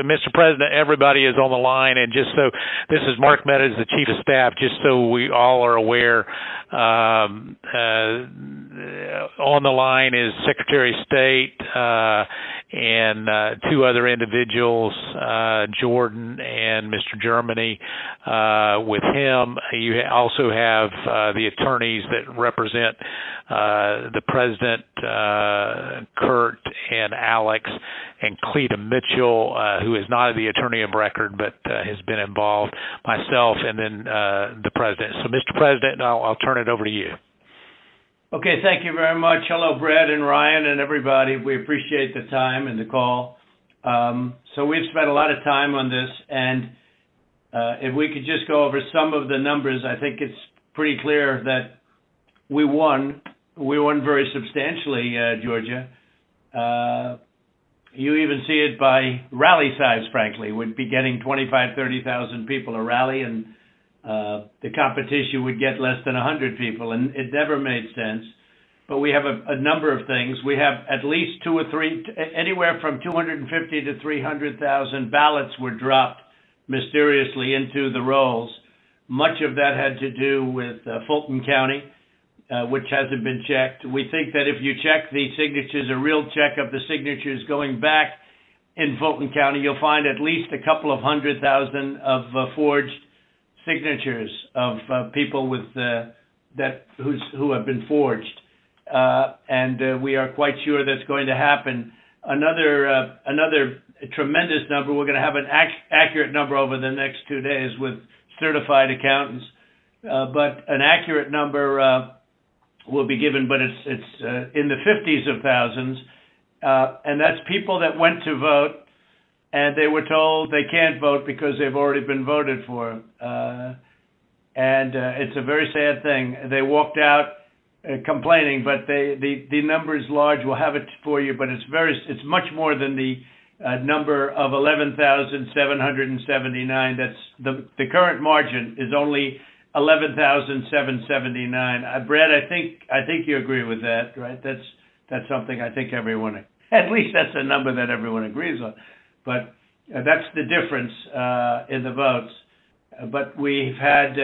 Mr. President, everybody is on the line, and just so this is Mark Meadows, the Chief of Staff. Just so we all are aware, on the line is Secretary of State and two other individuals, Jordan and Mr. Germany. With him, you also have the attorneys that represent the President, Kurt and Alex, and Cleta Mitchell, who is not the attorney of record but has been involved, myself, and then the President. So, Mr. President, I'll turn it over to you. Okay, thank you very much. Hello, Brad and Ryan and everybody. We appreciate the time and the call. So we've spent a lot of time on this, and if we could just go over some of the numbers, I think it's pretty clear that we won. We won very substantially, Georgia. You even see it by rally size, frankly. We'd be getting 25,000, 30,000 people a rally, and the competition would get less than 100 people, and it never made sense. But we have a number of things. We have at least two or three, anywhere from 250 to 300,000 ballots were dropped mysteriously into the rolls. Much of that had to do with Fulton County, which hasn't been checked. We think that if you check the signatures, a real check of the signatures going back in Fulton County, you'll find at least a couple of 100,000 of forged signatures of people with who have been forged, and we are quite sure that's going to happen. Another tremendous number. We're going to have an accurate number over the next 2 days with certified accountants, but an accurate number will be given, but it's in the 50s of thousands, and that's people that went to vote and they were told they can't vote because they've already been voted for. And it's a very sad thing. They walked out complaining, but the number is large. We'll have it for you, but it's much more than the number of 11,779. That's the current margin is only 11,779. Brad, I think you agree with that, right? That's something I think everyone, at least that's a number that everyone agrees on. But that's the difference in the votes. But we've had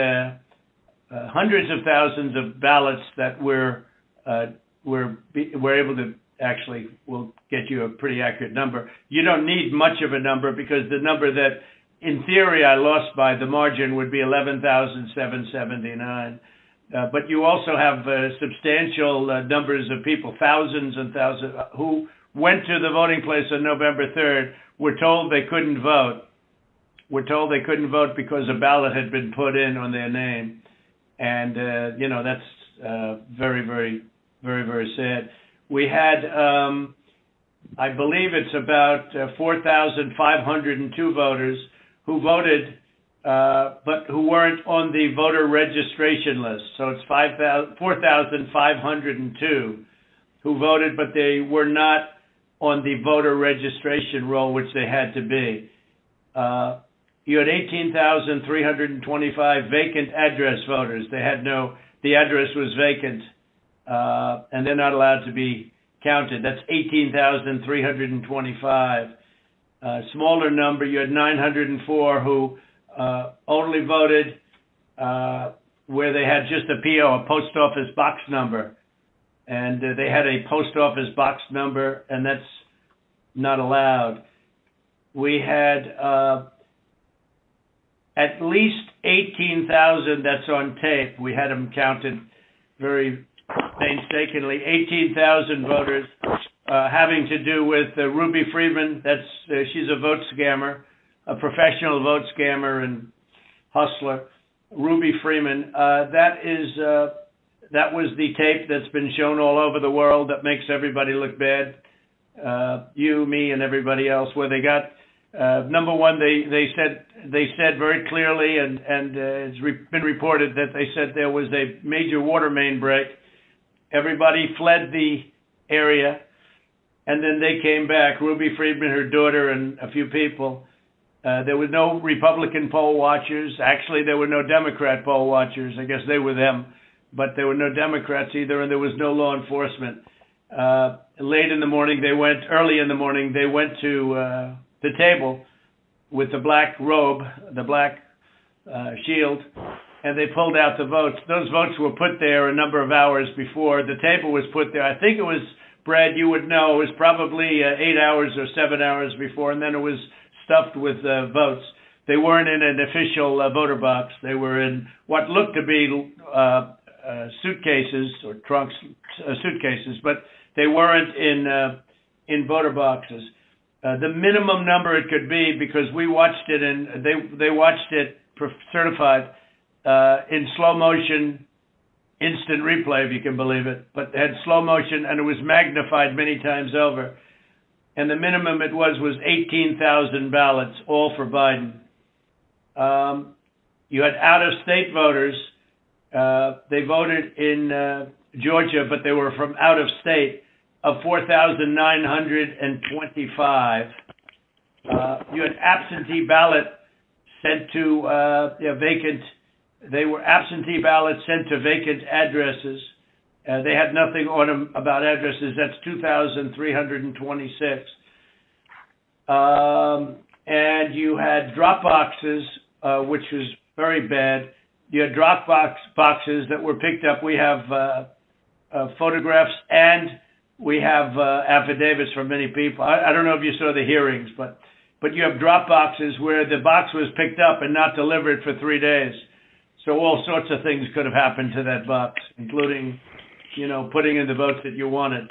hundreds of thousands of ballots that we're able to actually. We'll get you a pretty accurate number. You don't need much of a number because the number that, in theory, I lost by the margin would be 11,779. But you also have substantial numbers of people, thousands and thousands, who went to the voting place on November 3rd. Were told they couldn't vote. Were told they couldn't vote because a ballot had been put in on their name, and that's very, very, very, very sad. We had, I believe it's about 4,502 voters who voted, but who weren't on the voter registration list. So it's 4,502 who voted, but they were not on the voter registration roll, which they had to be. You had 18,325 vacant address voters. The address was vacant, and they're not allowed to be counted. That's 18,325. Smaller number, you had 904 who only voted where they had just a PO, a post office box number. And they had a post office box number, and that's not allowed. We had at least 18,000, that's on tape. We had them counted very painstakingly. 18,000 voters having to do with Ruby Freeman. She's a vote scammer, a professional vote scammer and hustler. Ruby Freeman. That was the tape that's been shown all over the world that makes everybody look bad. You, me, and everybody else. Where they got number one, they said very clearly, and it's been reported that they said there was a major water main break. Everybody fled the area, and then they came back. Ruby Freeman, her daughter, and a few people. There were no Republican poll watchers. Actually, there were no Democrat poll watchers. I guess they were them. But there were no Democrats either, and there was no law enforcement. Early in the morning, they went to the table with the black robe, the black shield, and they pulled out the votes. Those votes were put there a number of hours before. The table was put there. I think it was, Brad, you would know, it was probably 8 hours or 7 hours before, and then it was stuffed with votes. They weren't in an official voter box. They were in what looked to be suitcases or trunks, suitcases, but they weren't in voter boxes. The minimum number it could be, because we watched it and they watched it certified in slow motion, instant replay, if you can believe it, but it had slow motion and it was magnified many times over. And the minimum it was 18,000 ballots, all for Biden. You had out-of-state voters. They voted in Georgia, but they were from out of state, of 4,925. You had absentee ballot sent to vacant. They were absentee ballots sent to vacant addresses. They had nothing on them about addresses. That's 2,326. And you had drop boxes, which was very bad. You had drop boxes that were picked up. We have photographs and we have affidavits from many people. I don't know if you saw the hearings, but you have drop boxes where the box was picked up and not delivered for 3 days. So all sorts of things could have happened to that box, including, putting in the votes that you wanted.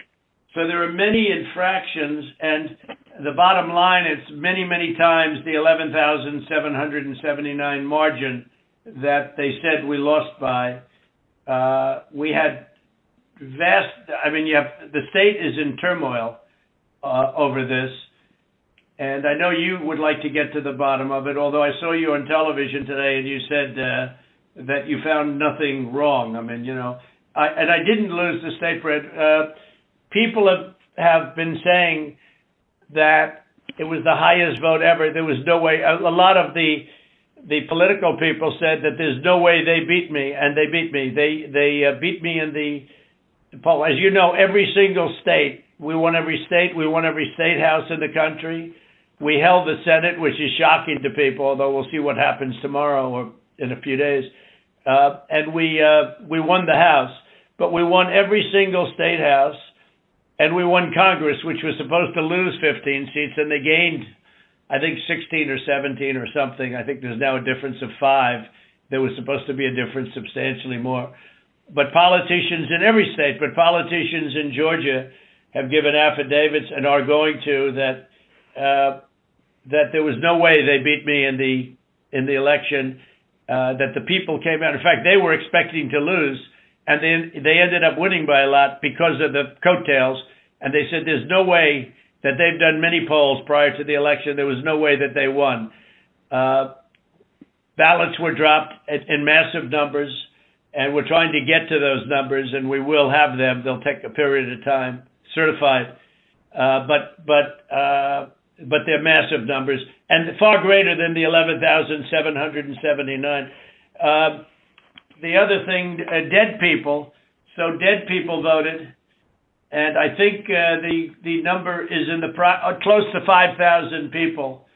So there are many infractions, and the bottom line, it's many, many times the 11,779 margin that they said we lost by. We had the state is in turmoil over this, and I know you would like to get to the bottom of it, although I saw you on television today and you said that you found nothing wrong. I didn't lose the state, Brett. People have been saying that it was the highest vote ever. There was no way. A lot of the political people said that there's no way they beat me, and they beat me. They beat me in the poll. As you know, every single state, we won every state. We won every state house in the country. We held the Senate, which is shocking to people, although we'll see what happens tomorrow or in a few days. And we won the House, but we won every single state house, and we won Congress, which was supposed to lose 15 seats, and they gained, I think, 16 or 17 or something. I think there's now a difference of 5. There was supposed to be a difference substantially more. But politicians in every state, but politicians in Georgia have given affidavits and are going to that there was no way they beat me in the election, that the people came out. In fact, they were expecting to lose, and they ended up winning by a lot because of the coattails. And they said there's no way that they've done many polls prior to the election. There was no way that they won. Ballots were dropped in massive numbers, and we're trying to get to those numbers, and we will have them. They'll take a period of time, certified, but they're massive numbers and far greater than the 11,779. The other thing, dead people. So dead people voted. And I think the number is in close to 5,000 people.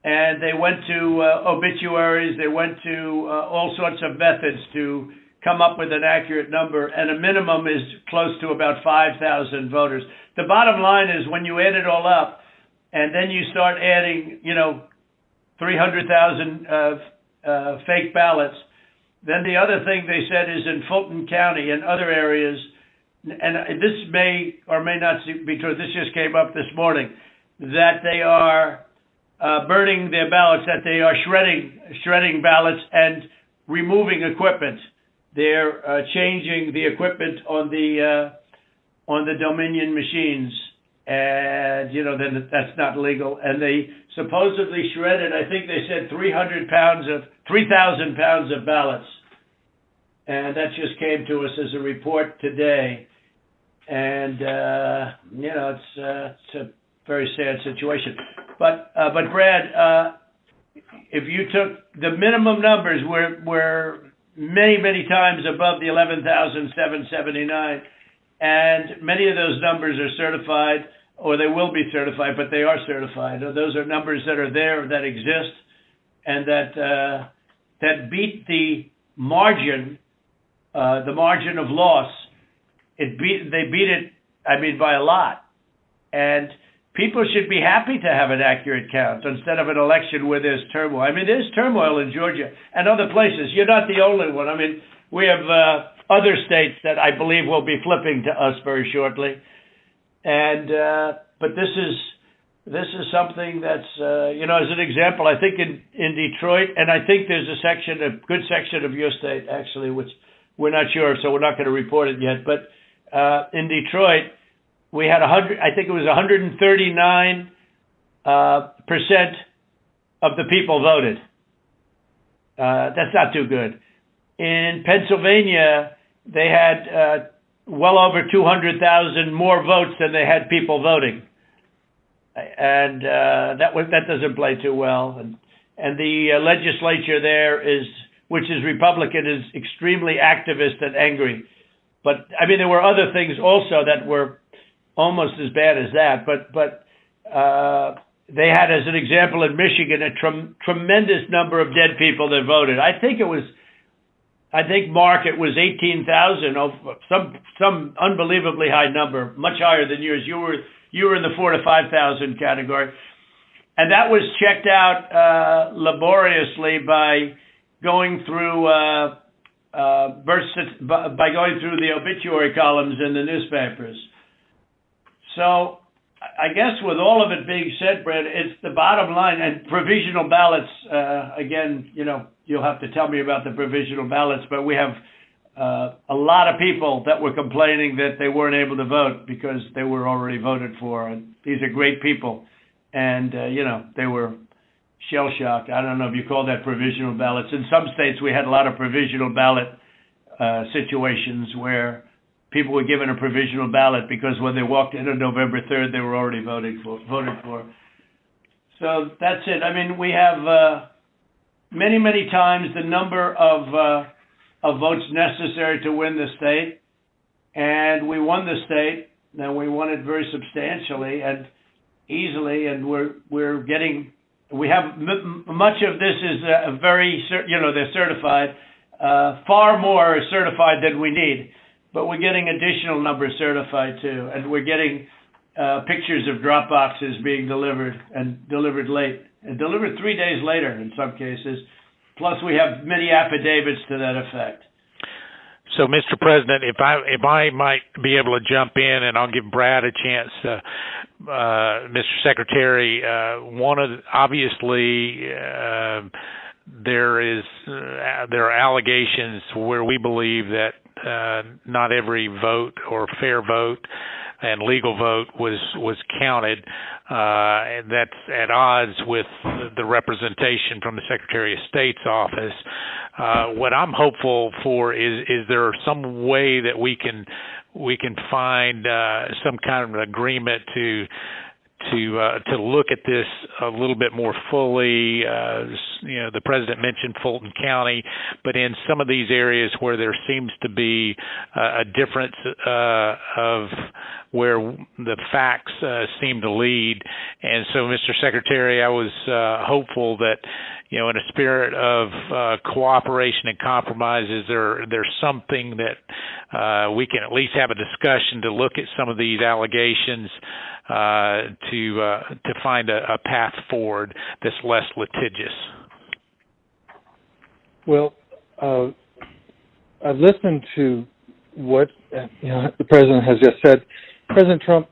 And they went to obituaries. They went to all sorts of methods to come up with an accurate number. And a minimum is close to about 5,000 voters. The bottom line is when you add it all up, and then you start adding, 300,000 fake ballots, then the other thing they said is in Fulton County and other areas, and this may or may not be true, this just came up this morning, that they are burning their ballots, that they are shredding ballots and removing equipment. They're changing the equipment on the Dominion machines, and then that's not legal. And they supposedly shredded, I think they said 3,000 pounds of ballots. And that just came to us as a report today. And, it's a very sad situation. But Brad, if you took the minimum numbers were many, many times above the 11,779, and many of those numbers are certified. or they will be certified, but they are certified. Those are numbers that are there, that exist, and that beat the margin of loss. They beat it, by a lot. And people should be happy to have an accurate count instead of an election where there's turmoil. There's turmoil in Georgia and other places. You're not the only one. We have other states that I believe will be flipping to us very shortly. And but this is something that's as an example, I think in Detroit, and I think there's a good section of your state actually, which we're not sure, so we're not going to report it yet. But in Detroit, we had 139% of the people voted. That's not too good. In Pennsylvania, they had well over 200,000 more votes than they had people voting, and that doesn't play too well. And the legislature there which is Republican, is extremely activist and angry. But there were other things also that were almost as bad as that. But they had, as an example, in Michigan, a tremendous number of dead people that voted. I think, Mark, it was 18,000, some unbelievably high number, much higher than yours. You were in the 4,000 to 5,000 category, and that was checked out laboriously by going through the obituary columns in the newspapers. So I guess with all of it being said, Brad, it's the bottom line. And provisional ballots, again, you'll have to tell me about the provisional ballots, but we have a lot of people that were complaining that they weren't able to vote because they were already voted for. And these are great people. And, they were shell-shocked. I don't know if you call that provisional ballots. In some states, we had a lot of provisional ballot situations where people were given a provisional ballot because when they walked in on November 3rd, they were already voted for. So that's it. We have many, many times the number of votes necessary to win the state, and we won the state. Now we won it very substantially and easily, and we have much of this is they're certified. Far more is certified than we need. But we're getting additional numbers certified too, and we're getting pictures of drop boxes being delivered late, and delivered 3 days later in some cases. Plus, we have many affidavits to that effect. So, Mr. President, if I might be able to jump in, and I'll give Brad a chance, Mr. Secretary. Obviously. There are allegations where we believe that not every vote or fair vote and legal vote was counted, and that's at odds with the representation from the Secretary of State's office. What I'm hopeful for is there some way that we can find some kind of an agreement to look at this a little bit more fully. The president mentioned Fulton County, but in some of these areas where there seems to be a difference of where the facts seem to lead. And so, Mr. Secretary, I was hopeful that, in a spirit of cooperation and compromises, there's something that we can at least have a discussion to look at some of these allegations to find a path forward that's less litigious. Well, I've listened to what the president has just said. President Trump,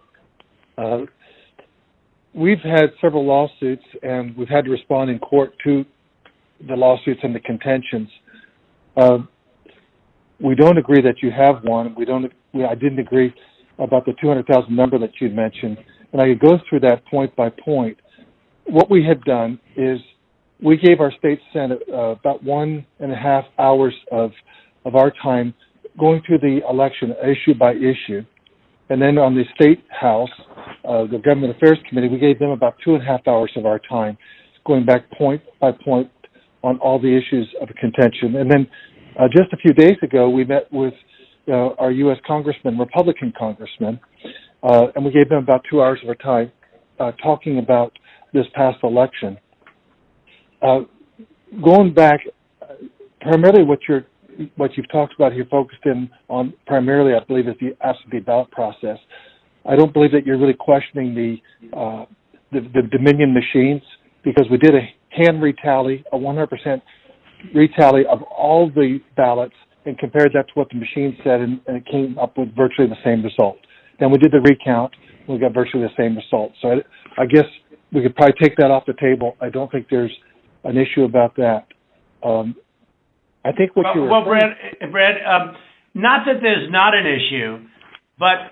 we've had several lawsuits, and we've had to respond in court to the lawsuits and the contentions. We don't agree that you have one. I didn't agree about the 200,000 number that you mentioned, and I could go through that point by point. What we have done is we gave our state senate about 1.5 hours of our time going through the election issue by issue. And then on the State House, the Government Affairs Committee, we gave them about 2.5 hours of our time, going back point by point on all the issues of contention. And then just a few days ago, we met with our U.S. congressmen, Republican congressmen, and we gave them about 2 hours of our time talking about this past election. Going back, primarily what you've talked about here, focused in on primarily, I believe, is the absentee ballot process. I don't believe that you're really questioning the Dominion machines, because we did a hand retally, a 100% retally of all the ballots, and compared that to what the machine said, and it came up with virtually the same result. Then we did the recount, we got virtually the same result. So I guess we could probably take that off the table. I don't think there's an issue about that. I think what you were... Well, Brad, not that there's not an issue, but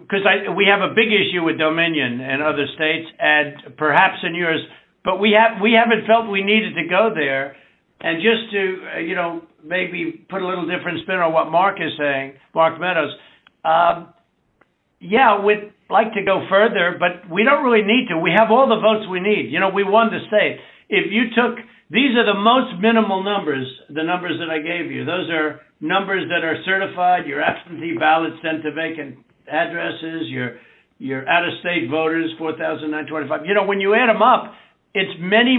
because we have a big issue with Dominion and other states, and perhaps in yours, but we haven't felt we needed to go there. And just to, maybe put a little different spin on what Mark is saying, Mark Meadows, we'd like to go further, but we don't really need to. We have all the votes we need. We won the state. If you took, these are the most minimal numbers, the numbers that I gave you. Those are numbers that are certified, your absentee ballots sent to vacant addresses, your out-of-state voters, 4,925. When you add them up, it's many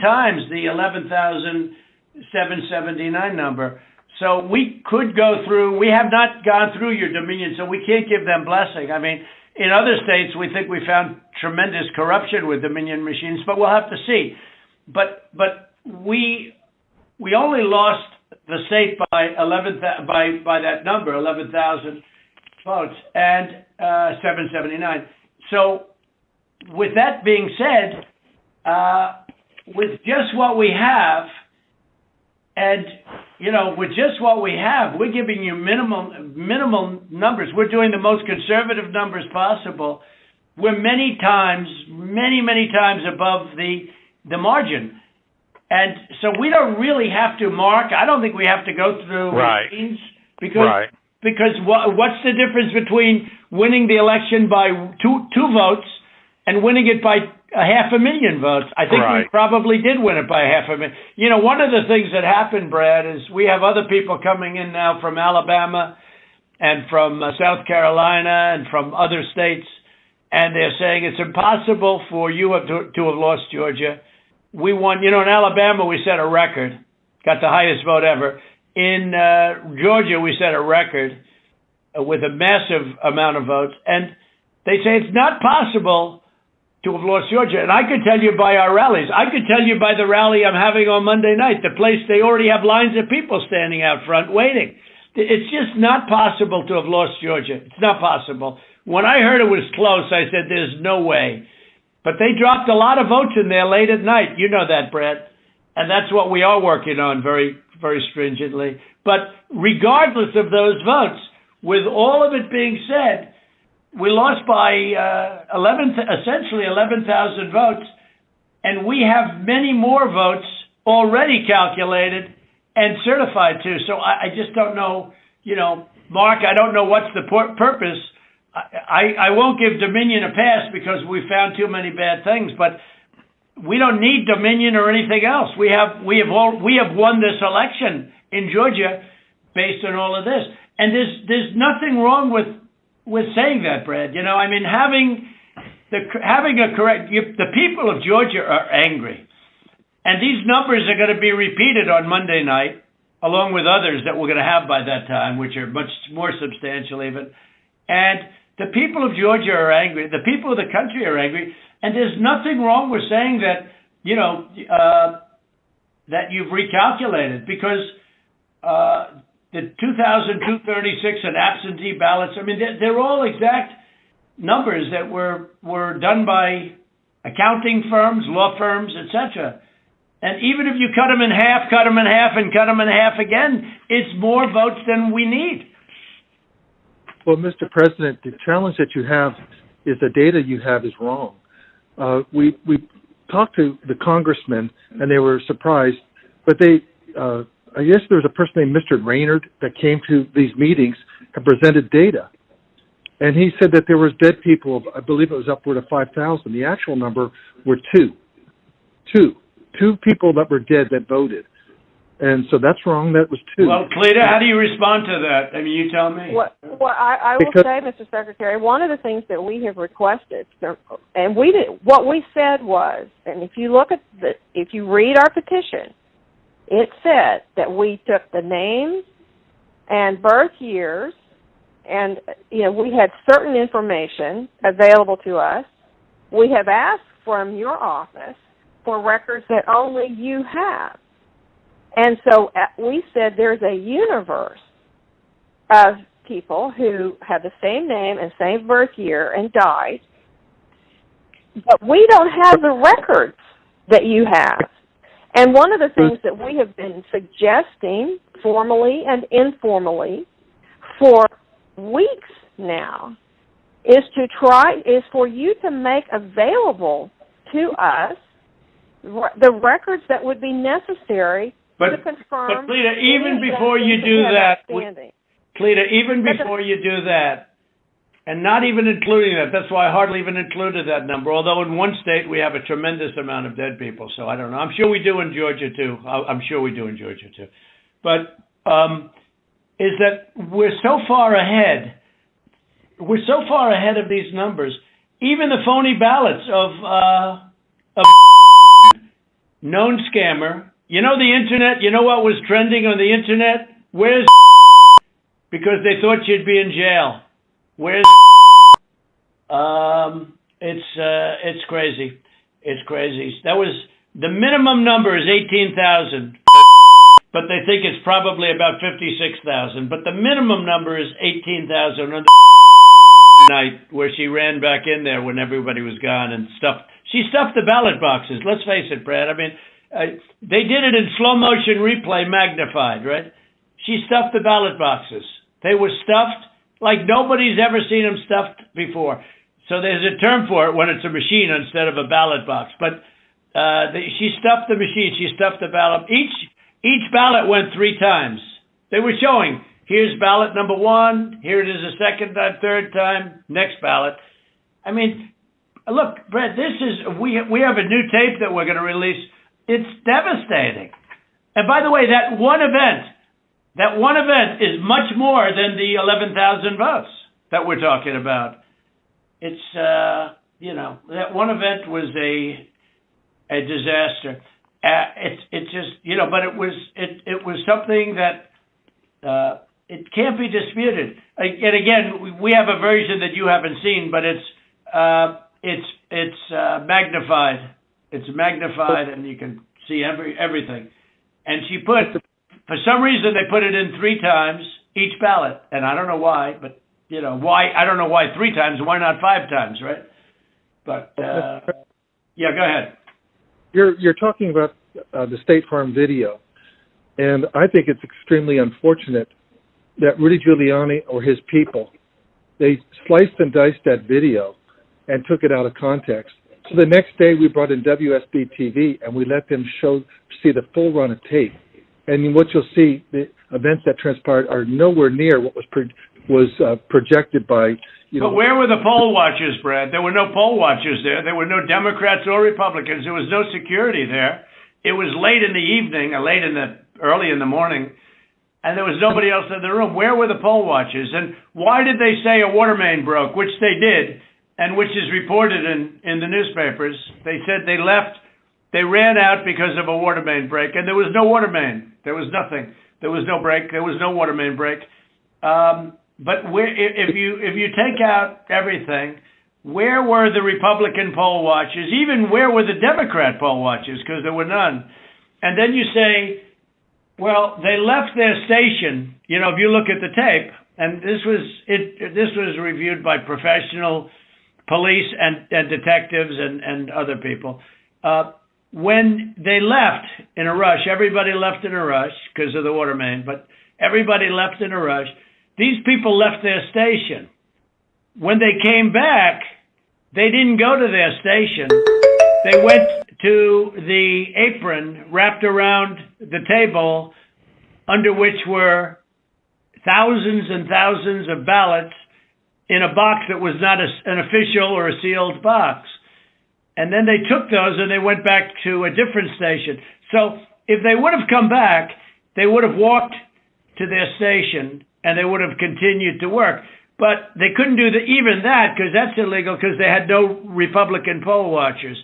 times the 11,779 number. So we could go through. We have not gone through your Dominion, so we can't give them blessing. I mean, in other states, we think we found tremendous corruption with Dominion machines, but we'll have to see. But we only lost the state by that number, 11,000 votes, and 779. So with that being said, with just what we have, and with just what we have, we're giving you minimal numbers. We're doing the most conservative numbers possible. We're many times above the margin, and so we don't really have to, Mark. I don't think we have to go through machines because what's the difference between winning the election by two votes and winning it by 500,000 votes? I think we probably did win it by 500,000. One of the things that happened, Brad, is we have other people coming in now from Alabama and from South Carolina and from other states, and they're saying it's impossible for you to have lost Georgia. We won, in Alabama we set a record, got the highest vote ever. In Georgia we set a record with a massive amount of votes, and they say it's not possible to have lost Georgia. And I could tell you by our rallies. I could tell you by the rally I'm having on Monday night, the place they already have lines of people standing out front waiting. It's just not possible to have lost Georgia. It's not possible. When I heard it was close, I said, there's no way. But they dropped a lot of votes in there late at night. You know that, Brett. And that's what we are working on very, very stringently. But regardless of those votes, with all of it being said, we lost by essentially 11,000 votes, and we have many more votes already calculated and certified too. So I just don't know, Mark, I don't know what's the purpose. I won't give Dominion a pass because we found too many bad things, but we don't need Dominion or anything else. We have won this election in Georgia based on all of this, and there's nothing wrong with saying that, Brad. Having a correct. The people of Georgia are angry, and these numbers are going to be repeated on Monday night, along with others that we're going to have by that time, which are much more substantial even. And the people of Georgia are angry. The people of the country are angry. And there's nothing wrong with saying that, that you've recalculated, because the 2,236 and absentee ballots, they're all exact numbers that were done by accounting firms, law firms, etc. And even if you cut them in half, and cut them in half again, it's more votes than we need. Well, Mr. President, the challenge that you have is the data you have is wrong. We talked to the congressmen, and they were surprised, but I guess there was a person named Mr. Raynard that came to these meetings and presented data. And he said that there was dead people, I believe it was upward of 5,000. The actual number were two people that were dead that voted. And so that's wrong. That was 2. Well, Cleta, how do you respond to that? I mean, you tell me. Well, I will say, Mr. Secretary, one of the things that we have requested, and what we said was, and if you read our petition, it said that we took the names and birth years, and we had certain information available to us. We have asked from your office for records that only you have. And so we said there's a universe of people who have the same name and same birth year and died, but we don't have the records that you have. And one of the things that we have been suggesting formally and informally for weeks now is for you to make available to us the records that would be necessary to confirm. But Cleta, even before you do that, Cleta, even before you do that, and not even including that, that's why I hardly even included that number, although in one state we have a tremendous amount of dead people, so I don't know. I'm sure we do in Georgia, too. But is that we're so far ahead of these numbers, even the phony ballots of known scammer. You know the internet? You know what was trending on the internet? Where's because they thought you'd be in jail. Where's it's crazy. It's crazy. That was the minimum number is 18,000, but they think it's probably about 56,000. But the minimum number is 18,000 on the night where she ran back in there when everybody was gone and stuffed. She stuffed the ballot boxes. Let's face it, Brad. I mean, they did it in slow motion replay, magnified, right? She stuffed the ballot boxes. They were stuffed like nobody's ever seen them stuffed before. So there's a term for it when it's a machine instead of a ballot box. But she stuffed the machine. She stuffed the ballot. Each ballot went 3 times. They were showing, here's ballot number 1. Here it is a second time, third time, next ballot. I mean, look, Brett, we have a new tape that we're going to release. It's devastating. And by the way, that one event is much more than the 11,000 votes that we're talking about. It's, that one event was a disaster. It's just, but it was something that, it can't be disputed. And again, we have a version that you haven't seen, but it's magnified. It's magnified, and you can see everything. And she for some reason, they put it in 3 times each ballot, and I don't know why, but why? I don't know why 3 times. Why not 5 times, right? But yeah, go ahead. You're talking about the State Farm video, and I think it's extremely unfortunate that Rudy Giuliani or his people, they sliced and diced that video and took it out of context. So the next day we brought in WSB TV and we let them see the full run of tape. And what you'll see, the events that transpired are nowhere near what was projected by, But where were the poll watchers, Brad? There were no poll watchers there. There were no Democrats or Republicans. There was no security there. It was late in the evening, or early in the morning, and there was nobody else in the room. Where were the poll watchers? And why did they say a water main broke, which they did, and which is reported in the newspapers? They said they left. They ran out because of a water main break, and there was no water main. There was nothing. There was no break. There was no water main break. But if you take out everything, where were the Republican poll watchers? Even where were the Democrat poll watchers? Because there were none. And then you say, well, they left their station. If you look at the tape, and this was reviewed by professional police and detectives and other people. When they left in a rush, everybody left in a rush because of the water main, but everybody left in a rush. These people left their station. When they came back, they didn't go to their station. They went to the apron wrapped around the table under which were thousands and thousands of ballots in a box that was not an official or a sealed box. And then they took those and they went back to a different station. So if they would have come back, they would have walked to their station and they would have continued to work. But they couldn't do even that because that's illegal because they had no Republican poll watchers.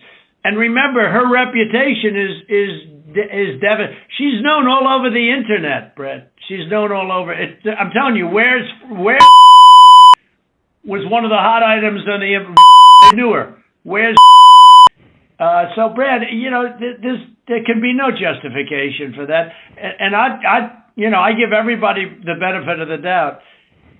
And remember, her reputation is devastating. She's known all over the internet, Brett. She's known all over. I'm telling you, where was one of the hot items on the. They knew her. Where's so Brad? There can be no justification for that. And I give everybody the benefit of the doubt.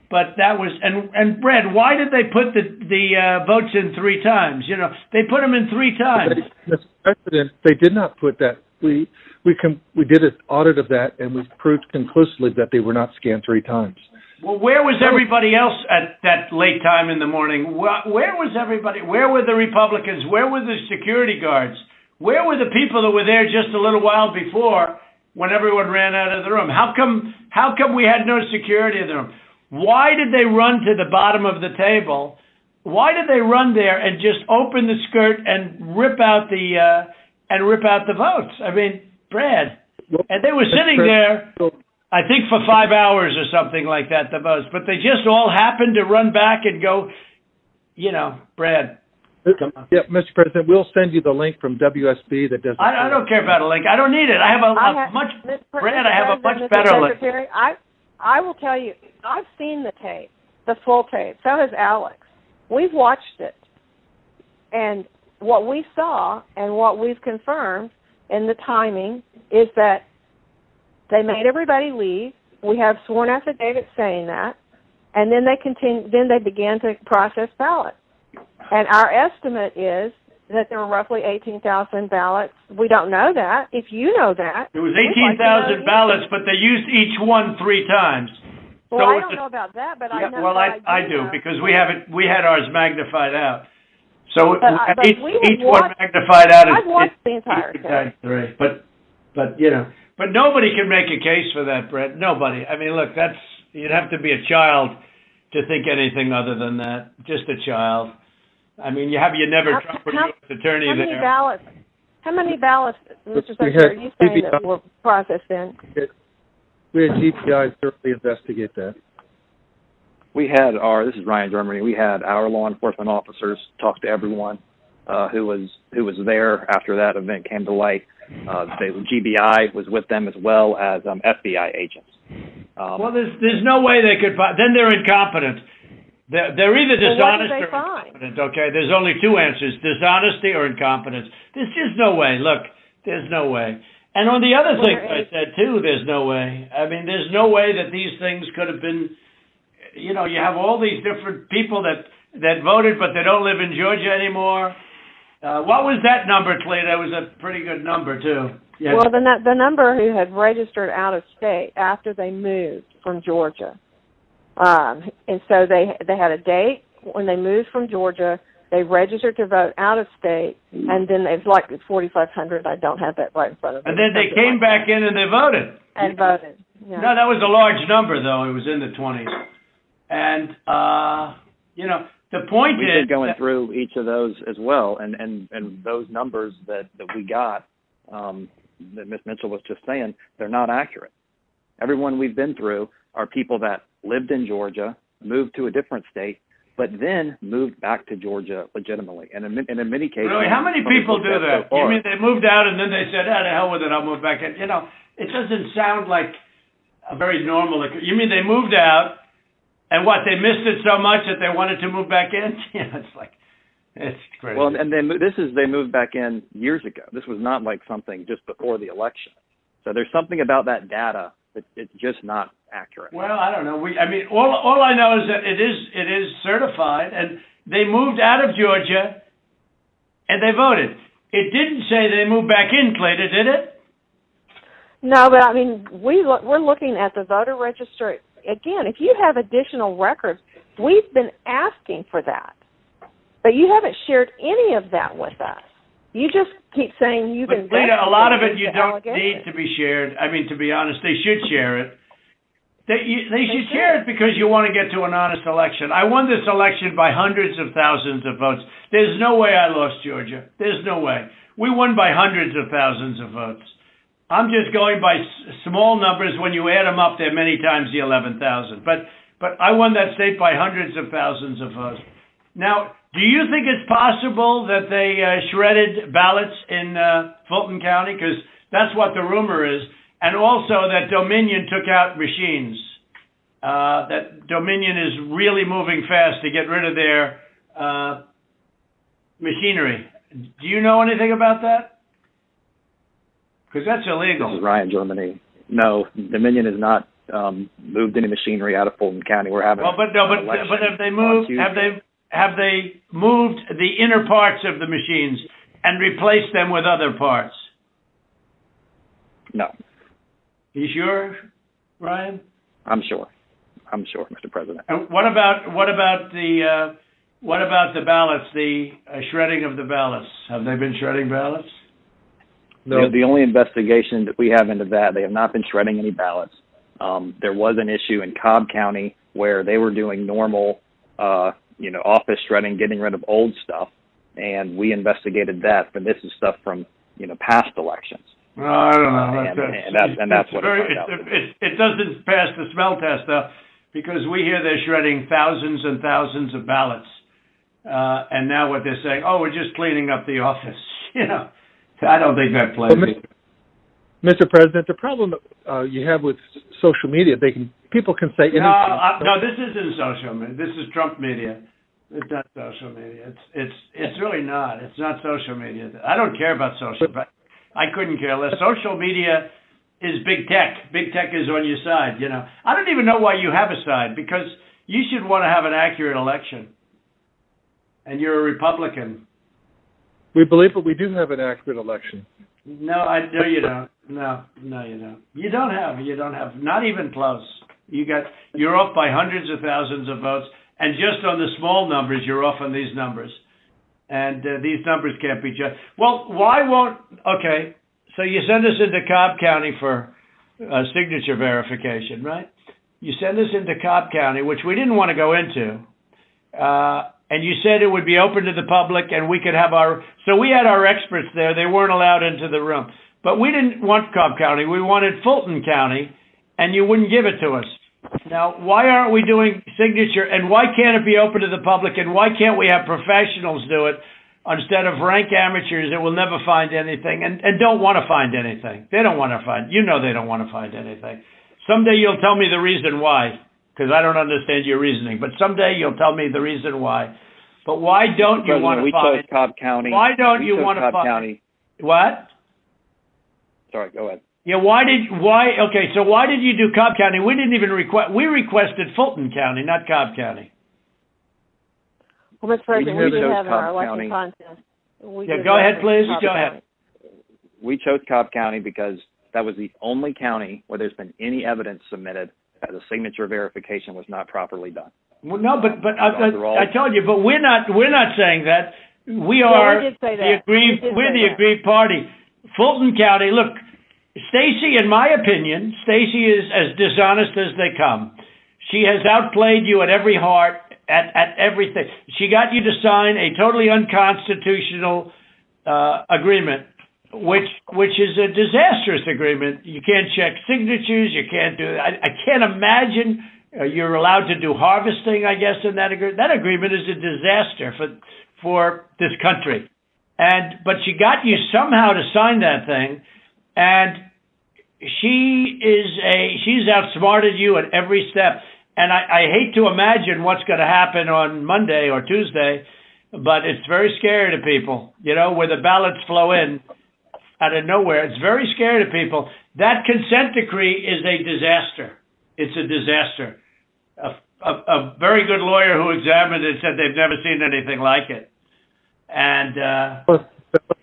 But that was and Brad, why did they put the votes in 3 times? They put them in 3 times. Mr. President, they did not put that. We did an audit of that, and we proved conclusively that they were not scanned 3 times. Well, where was everybody else at that late time in the morning? Where was everybody? Where were the Republicans? Where were the security guards? Where were the people that were there just a little while before when everyone ran out of the room? How come we had no security in the room? Why did they run to the bottom of the table? Why did they run there and just open the skirt and rip out the votes? I mean, Brad, and they were sitting there, I think for 5 hours or something like that, the votes. But they just all happened to run back and go, Brad. Come on. Yeah, Mr. President, we'll send you the link from WSB that does. I don't care about a link. I don't need it. I have a much better link. I will tell you, I've seen the tape, the full tape. So has Alex. We've watched it. And what we saw and what we've confirmed in the timing is that they made everybody leave. We have sworn affidavits saying that. And then they began to process ballots. And our estimate is that there were roughly 18,000 ballots. We don't know that. If you know that. There was 18,000 ballots, but they used each one 3 times. Well, I don't know about that, but I know. Well, I do because we had ours magnified out. So each one magnified out is. I've watched the entire thing. But nobody can make a case for that, Brett. Nobody. I mean, look, you'd have to be a child to think anything other than that. Just a child. I mean, you have your never Trump or U.S. attorney there. How many ballots, Mr. Secretary, are you saying that were processed in? We had GPI thoroughly investigate that. We had this is Ryan Germany. We had our law enforcement officers talk to everyone who was there after that event came to light. The GBI was with them as well as FBI agents. Well, there's no way they could. Then they're incompetent. They're either dishonest or incompetent. Okay, there's only 2 answers: dishonesty or incompetence. There's just no way. Look, there's no way. And on the other thing I said too, there's no way. I mean, there's no way that these things could have been. You have all these different people that voted, but they don't live in Georgia anymore. What was that number, Clay? That was a pretty good number too. Yes. Well, the number who had registered out of state after they moved from Georgia. And so they had a date when they moved from Georgia. They registered to vote out of state, and then it's like 4,500. I don't have that right in front of me. And then they came back in and they voted. And voted. Yeah. No, that was a large number, though. It was in the 20s. And, the point We've is... been going through each of those as well, and those numbers that we got, that Ms. Mitchell was just saying, they're not accurate. Everyone we've been through are people that lived in Georgia, moved to a different state, but then moved back to Georgia legitimately. And in many cases... Really? How many people do that? You mean they moved out and then they said, to hell with it, I'll move back in? It doesn't sound like a very normal... You mean they moved out and what, they missed it so much that they wanted to move back in? It's crazy. Well, and they moved back in years ago. This was not like something just before the election. So there's something about that data that it's just not accurate. Well, I don't know. All I know is that it is certified, and they moved out of Georgia, and they voted. It didn't say they moved back in, Clayton, did it? No, but I mean, we're looking at the voter registry. Again, if you have additional records, we've been asking for that. But you haven't shared any of that with us. You just keep saying you've been... But a lot of it you don't need to be shared. I mean, to be honest, they should share it. They should share it because you want to get to an honest election. I won this election by hundreds of thousands of votes. There's no way I lost Georgia. There's no way. We won by hundreds of thousands of votes. I'm just going by small numbers. When you add them up, they're many times the 11,000. But I won that state by hundreds of thousands of votes. Now, do you think it's possible that they shredded ballots in Fulton County? Because that's what the rumor is. And also that Dominion took out machines. That Dominion is really moving fast to get rid of their machinery. Do you know anything about that? Because that's illegal. This is Ryan, Germany. No, Dominion has not moved any machinery out of Fulton County. We're having but have they moved? Have they moved the inner parts of the machines and replaced them with other parts? No. You sure, Ryan? I'm sure, Mr. President. And what about the ballots? The shredding of the ballots. Have they been shredding ballots? No. The only investigation that we have into that, they have not been shredding any ballots. There was an issue in Cobb County where they were doing normal, office shredding, getting rid of old stuff, and we investigated that. But this is stuff from, past elections. No, I don't know. And that's what it doesn't pass the smell test, though, because we hear they're shredding thousands and thousands of ballots, and now what they're saying, we're just cleaning up the office. I don't think that plays. Mr. President, the problem you have with social media, people can say anything. No, this isn't social media. This is Trump media. It's not social media. It's really not. It's not social media. I don't care about social. But I couldn't care less. Social media is big tech. Big tech is on your side. I don't even know why you have a side, because you should want to have an accurate election. And you're a Republican. We believe that we do have an accurate election. No, you don't. No, you don't. You don't have. Not even close. You're off by hundreds of thousands of votes, and just on the small numbers, you're off on these numbers. And these numbers can't be judged. Well, why won't... Okay, so you send us into Cobb County for signature verification, right? You send us into Cobb County, which we didn't want to go into, and you said it would be open to the public and we could have So we had our experts there. They weren't allowed into the room. But we didn't want Cobb County. We wanted Fulton County, and you wouldn't give it to us. Now, why aren't we doing signature, and why can't it be open to the public, and why can't we have professionals do it instead of rank amateurs that will never find anything and don't want to find anything? They don't want to find, they don't want to find anything. Someday you'll tell me the reason why, because I don't understand your reasoning, but someday you'll tell me the reason why. But why don't you want to find... We chose Cobb County. Why don't you want to find... What? Sorry, go ahead. Yeah, so why did you do Cobb County? We didn't even we requested Fulton County, not Cobb County. Well, Mr. President, we do have our County. election contest. Go ahead, please. Go ahead. We chose Cobb County because that was the only county where there's been any evidence submitted that the signature verification was not properly done. Well, no, but I told you, but we're not saying that. We are we're the aggrieved party. Fulton County, look, Stacy, in my opinion, Stacy is as dishonest as they come. She has outplayed you at every heart, at everything. She got you to sign a totally unconstitutional agreement, which is a disastrous agreement. You can't check signatures. You can't do it. I can't imagine you're allowed to do harvesting, I guess, in that agreement. That agreement is a disaster for this country. But she got you somehow to sign that thing, and she's outsmarted you at every step. And I hate to imagine what's going to happen on Monday or Tuesday, but it's very scary to people, where the ballots flow in out of nowhere. It's very scary to people. That consent decree is a disaster. It's a disaster. A very good lawyer who examined it said they've never seen anything like it. And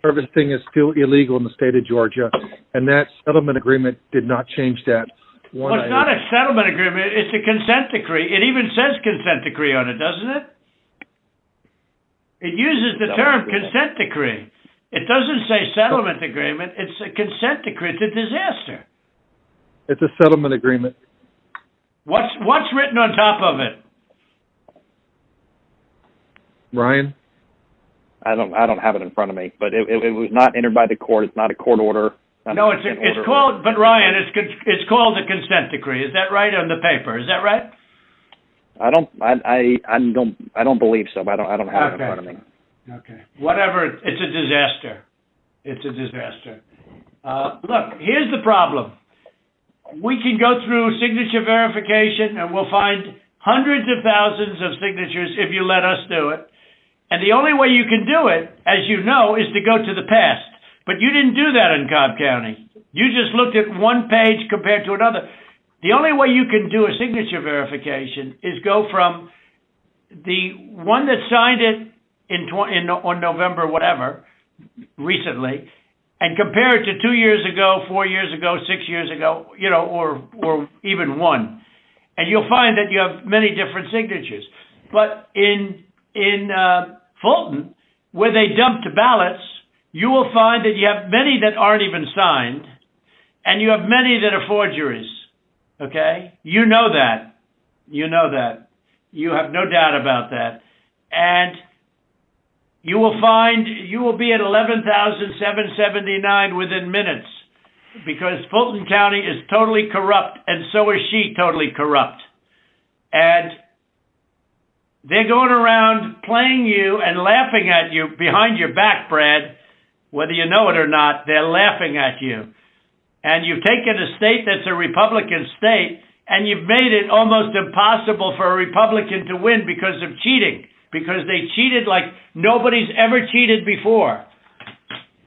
harvesting is still illegal in the state of Georgia, and that settlement agreement did not change that. Well, it's not a settlement agreement. It's a consent decree. It even says consent decree on it, doesn't it? It uses the term consent decree. It doesn't say settlement agreement. It's a consent decree. It's a disaster. It's a settlement agreement. What's written on top of it? Ryan? I don't have it in front of me, but it was not entered by the court. It's not a court order. No, it's called, but Ryan, it's called the consent decree. Is that right on the paper? Is that right? I don't believe so. But I don't have it in front of me. Okay. Whatever. It's a disaster. It's a disaster. Look, here's the problem. We can go through signature verification, and we'll find hundreds of thousands of signatures if you let us do it. And the only way you can do it, as you know, is to go to the past. But you didn't do that in Cobb County. You just looked at one page compared to another. The only way you can do a signature verification is go from the one that signed it on November, whatever, recently, and compare it to 2 years ago, 4 years ago, 6 years ago, or even one. And you'll find that you have many different signatures. But in Fulton, where they dumped ballots, you will find that you have many that aren't even signed, and you have many that are forgeries. Okay? You know that. You know that. You have no doubt about that. And you will find you will be at 11,779 within minutes, because Fulton County is totally corrupt, and so is she totally corrupt. And they're going around playing you and laughing at you behind your back, Brad. Whether you know it or not, they're laughing at you. And you've taken a state that's a Republican state, and you've made it almost impossible for a Republican to win because of cheating, because they cheated like nobody's ever cheated before.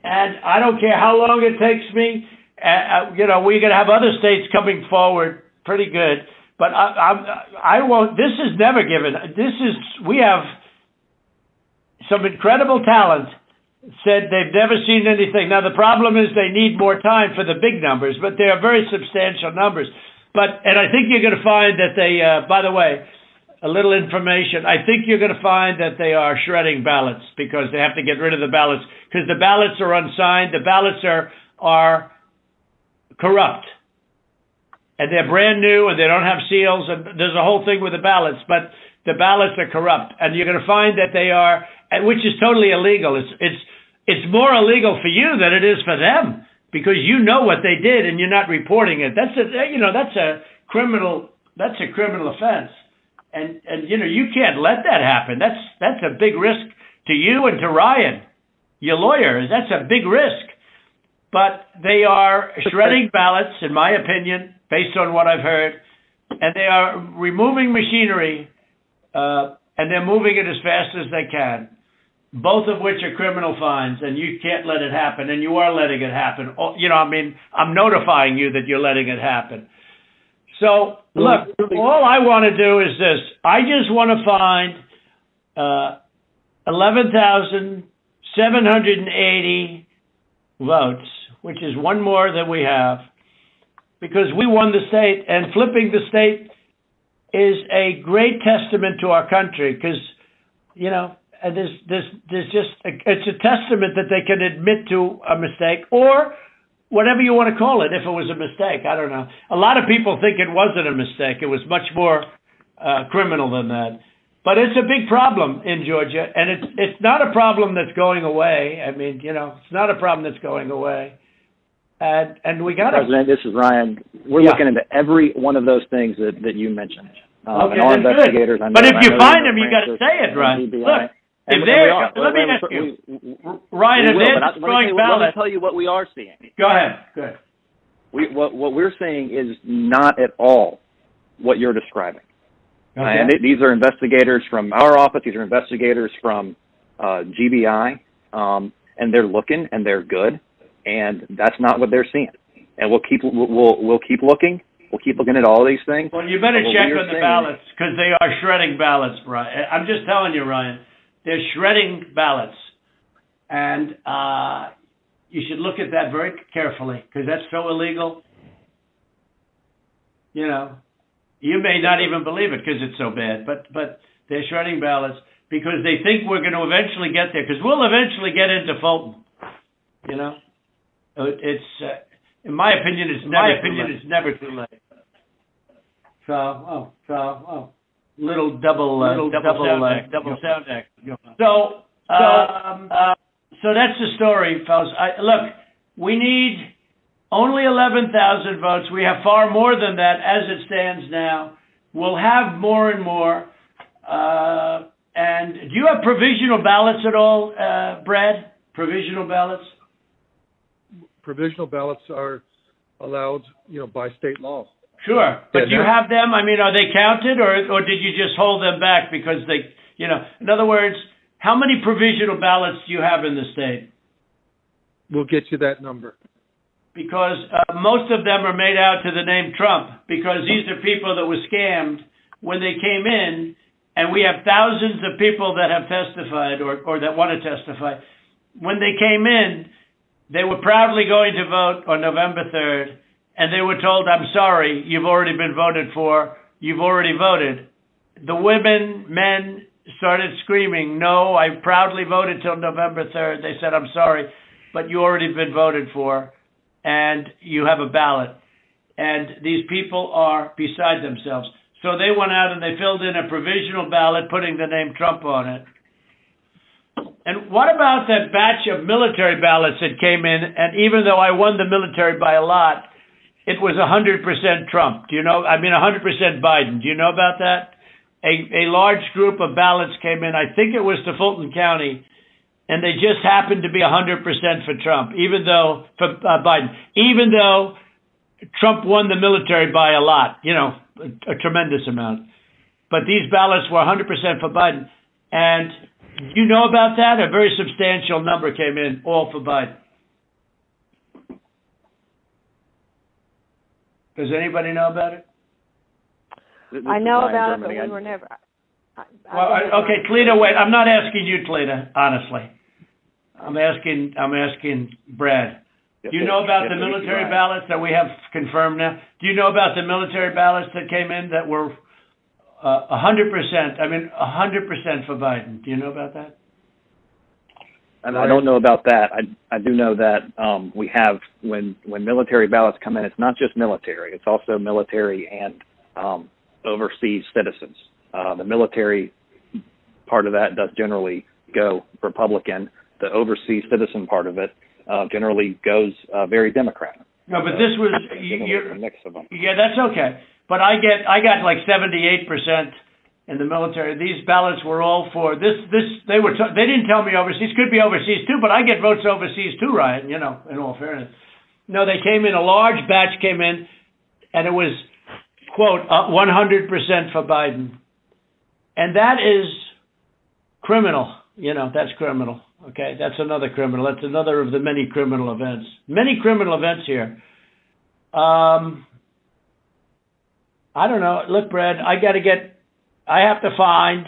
And I don't care how long it takes me. We're going to have other states coming forward pretty good. But I won't. This is never given. We have some incredible talent. Said they've never seen anything. Now the problem is they need more time for the big numbers, but they are very substantial numbers. And I think you're going to find that they. By the way, a little information. I think you're going to find that they are shredding ballots because they have to get rid of the ballots because the ballots are unsigned. The ballots are corrupt. And they're brand new, and they don't have seals, and there's a whole thing with the ballots, but the ballots are corrupt. And you're going to find that they are, which is totally illegal. It's more illegal for you than it is for them, because you know what they did and you're not reporting it. That's a criminal offense. And you can't let that happen. That's a big risk to you and to Ryan, your lawyer. That's a big risk. But they are shredding ballots, in my opinion, based on what I've heard, and they are removing machinery, and they're moving it as fast as they can, both of which are criminal fines, and you can't let it happen, and you are letting it happen. I'm notifying you that you're letting it happen. So, look, all I want to do is this. I just want to find 11,780 votes, which is one more than we have, because we won the state, and flipping the state is a great testament to our country, because, it's a testament that they can admit to a mistake, or whatever you want to call it, if it was a mistake. I don't know. A lot of people think it wasn't a mistake. It was much more criminal than that. But it's a big problem in Georgia, and it's not a problem that's going away. I mean, it's not a problem that's going away. And we got to... President, this is Ryan. We're looking into every one of those things that you mentioned. Okay, and our investigators, but if you find them, you got to say it, Ryan. Look, if they're... Let me ask you, Ryan, if they're destroying ballots... Let me tell you what we are seeing. Go ahead. What we're seeing is not at all what you're describing. Okay. And these are investigators from our office. These are investigators from GBI, and they're looking, and they're good, and that's not what they're seeing. And we'll keep looking. We'll keep looking at all these things. Well, you better check on the ballots, because they are shredding ballots, Ryan. I'm just telling you, Ryan, they're shredding ballots, and you should look at that very carefully, because that's so illegal. You may not even believe it because it's so bad, but they're shredding ballots because they think we're going to eventually get there, because we'll eventually get into Fulton. It's in my opinion, it's never too late. So little double sound deck. So that's the story, fellas. Look, we need Only 11,000 votes. We have far more than that as it stands now. We'll have more and more. And do you have provisional ballots at all, Brad? Provisional ballots? Provisional ballots are allowed, by state law. Sure. But do you have them? I mean, are they counted or did you just hold them back because they, in other words, how many provisional ballots do you have in the state? We'll get you that number. Because most of them are made out to the name Trump, because these are people that were scammed when they came in, and we have thousands of people that have testified or that want to testify. When they came in, they were proudly going to vote on November 3rd, and they were told, I'm sorry, you've already been voted for, you've already voted. The women, men started screaming, no, I proudly voted till November 3rd. They said, I'm sorry, but you already been voted for, and you have a ballot. And these people are beside themselves. So they went out and they filled in a provisional ballot, putting the name Trump on it. And what about that batch of military ballots that came in, and even though I won the military by a lot, it was 100% Trump. 100% Biden. Do you know about that? A large group of ballots came in, I think it was to Fulton County, and they just happened to be 100% for Trump, for Biden, even though Trump won the military by a lot, a tremendous amount. But these ballots were 100% for Biden. And you know about that? A very substantial number came in, all for Biden. Does anybody know about it? I know about it, but we were never... Okay, Tlita, wait. I'm not asking you, Tlita, honestly. I'm asking Brad. Do you know about the military ballots that we have confirmed now? Do you know about the military ballots that came in that were 100%? 100% for Biden. Do you know about that? And I don't know about that. I do know that we have, when military ballots come in, it's not just military. It's also military and overseas citizens. The military part of that does generally go Republican. The overseas citizen part of it generally goes very Democrat. No, but this was a mix of them. Yeah, that's okay. But I got like 78% in the military. These ballots were all for this. They didn't tell me overseas. Could be overseas too, but I get votes overseas too, Ryan. In all fairness. No, they came in. A large batch came in, and it was quote 100% for Biden, and that is criminal. That's criminal. Okay, that's another criminal. That's another of the many criminal events. Many criminal events here. I don't know. Look, Brad, I have to find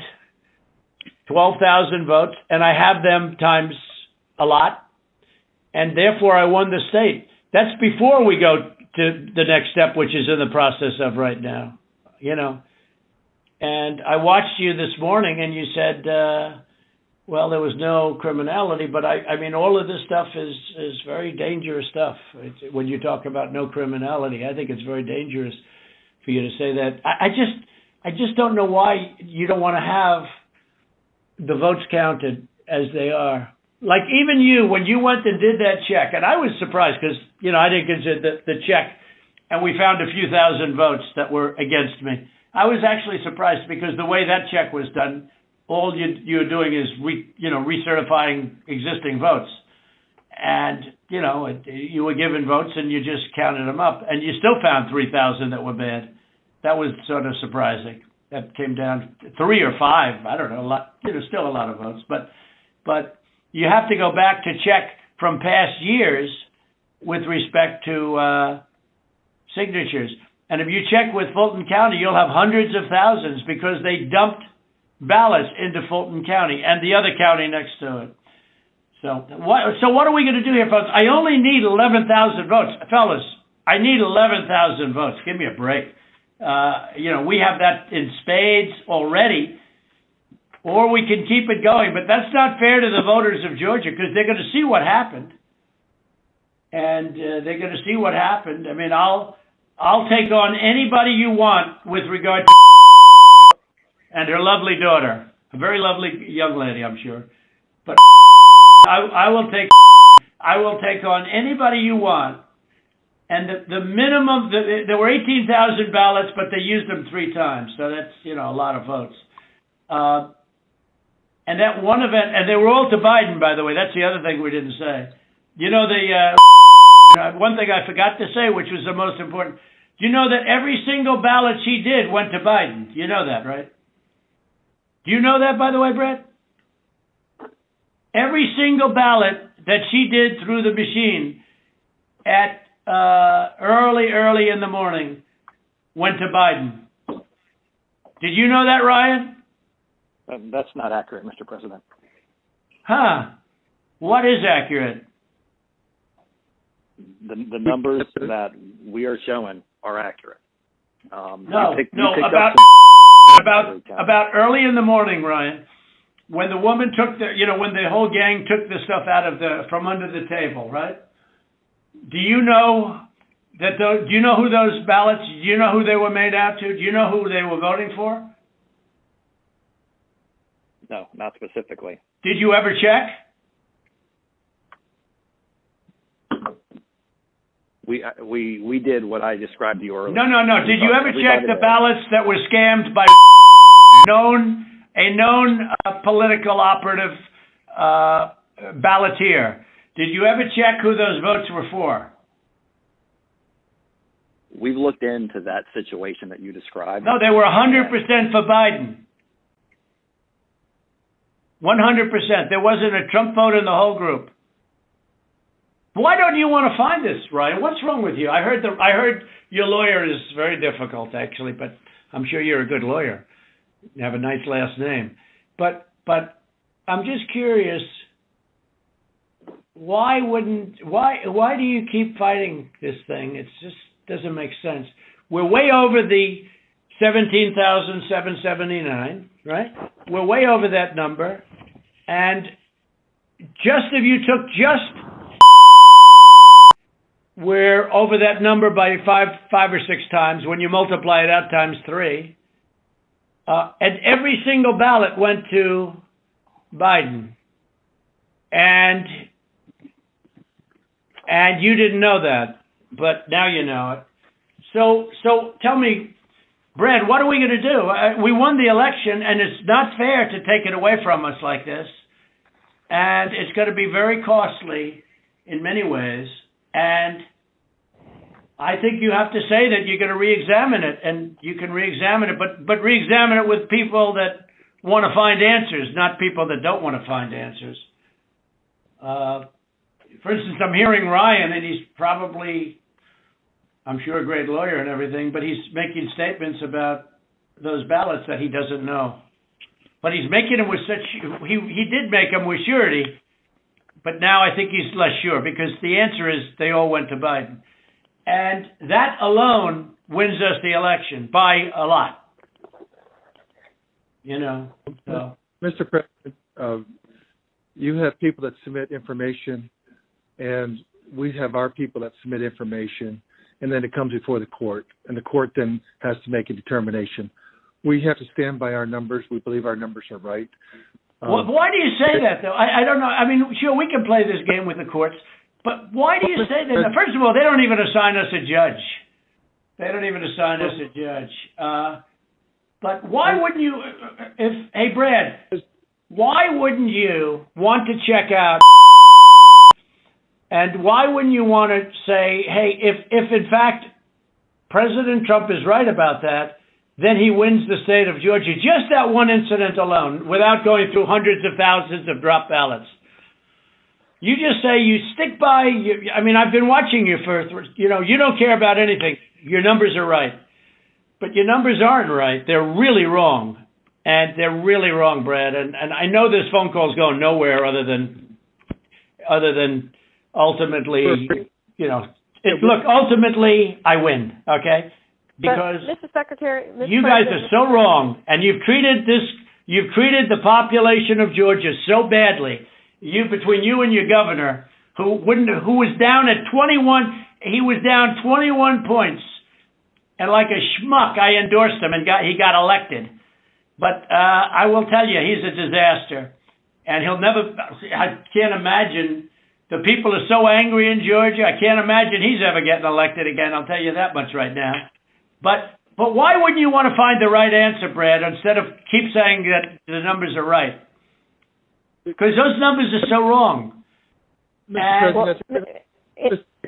12,000 votes, and I have them times a lot, and therefore I won the state. That's before we go to the next step, which is in the process of right now. And I watched you this morning, and you said, well, there was no criminality, but I mean, all of this stuff is very dangerous stuff. When you talk about no criminality, I think it's very dangerous for you to say that. I just don't know why you don't want to have the votes counted as they are. Like even you, when you went and did that check, and I was surprised because, I didn't consider the check, and we found a few thousand votes that were against me. I was actually surprised because the way that check was done, all you're doing is recertifying existing votes. And, you were given votes and you just counted them up. And you still found 3,000 that were bad. That was sort of surprising. That came down to 3 or 5. I don't know, a lot, still a lot of votes. But you have to go back to check from past years with respect to signatures. And if you check with Fulton County, you'll have hundreds of thousands because they dumped ballots into Fulton County and the other county next to it. So what are we going to do here, folks? I only need 11,000 votes. Fellas, I need 11,000 votes. Give me a break. We have that in spades already, or we can keep it going. But that's not fair to the voters of Georgia because they're going to see what happened. And they're going to see what happened. I mean, I'll take on anybody you want with regard to and her lovely daughter, a very lovely young lady, I'm sure. But I will take on anybody you want And the minimum, there were 18,000 ballots, but they used them 3 times. So that's, a lot of votes. And that one event, and they were all to Biden, by the way. That's the other thing we didn't say. One thing I forgot to say, which was the most important. Do you know that every single ballot she did went to Biden? You know that, right? Do you know that, by the way, Brett? Every single ballot that she did through the machine at early in the morning went to Biden. Did you know that, Ryan? That's not accurate, Mr. President. Huh. What is accurate? The numbers that we are showing are accurate. About early in the morning, Ryan, when the woman took when the whole gang took the stuff from under the table, right? Do you know do you know who those ballots? Do you know who they were made out to? Do you know who they were voting for? No, not specifically. Did you ever check? We did what I described to you earlier. No. Did you ever check the ballots that were scammed by a known political operative balloteer? Did you ever check who those votes were for? We've looked into that situation that you described. No, they were 100% for Biden. 100%. There wasn't a Trump vote in the whole group. Why don't you want to find this, Ryan? What's wrong with you? I heard your lawyer is very difficult, actually, but I'm sure you're a good lawyer. You have a nice last name. But I'm just curious, why do you keep fighting this thing? It just doesn't make sense. We're way over the 17,779, right? We're way over that number. And if you took we're over that number by five or 6 times. When you multiply it out times 3, and every single ballot went to Biden, and you didn't know that, but now you know it. So tell me, Brad, what are we going to do? We won the election, and it's not fair to take it away from us like this, and it's going to be very costly in many ways. And I think you have to say that you're going to re-examine it, and you can re-examine it, but re-examine it with people that want to find answers, not people that don't want to find answers. For instance, I'm hearing Ryan, and he's probably, I'm sure, a great lawyer and everything, but he's making statements about those ballots that he doesn't know. But he's making them with he did make them with surety. But now I think he's less sure, because the answer is they all went to Biden. And that alone wins us the election by a lot. So. Mr. President, you have people that submit information, and we have our people that submit information, and then it comes before the court, and the court then has to make a determination. We have to stand by our numbers. We believe our numbers are right. Why do you say that, though? I don't know. I mean, sure, we can play this game with the courts, but why do you say that? First of all, they don't even assign us a judge. But why wouldn't you, hey, Brad, why wouldn't you want to check out, and why wouldn't you want to say, hey, if in fact President Trump is right about that, then he wins the state of Georgia. Just that one incident alone, without going through hundreds of thousands of drop ballots. You just say you stick by, I've been watching you you don't care about anything. Your numbers are right. But your numbers aren't right. They're really wrong. And they're really wrong, Brad. And I know this phone call's going nowhere other than ultimately, look, ultimately I win, okay? Because Mr. Secretary, you guys are so wrong, and you've treated the population of Georgia so badly. Between you and your governor, who was down at 21, he was down 21 points, and like a schmuck, I endorsed him and he got elected. But I will tell you, he's a disaster, and I can't imagine The people are so angry in Georgia. I can't imagine he's ever getting elected again. I'll tell you that much right now. But why wouldn't you want to find the right answer, Brad, instead of keep saying that the numbers are right? Because those numbers are so wrong. Mr. President,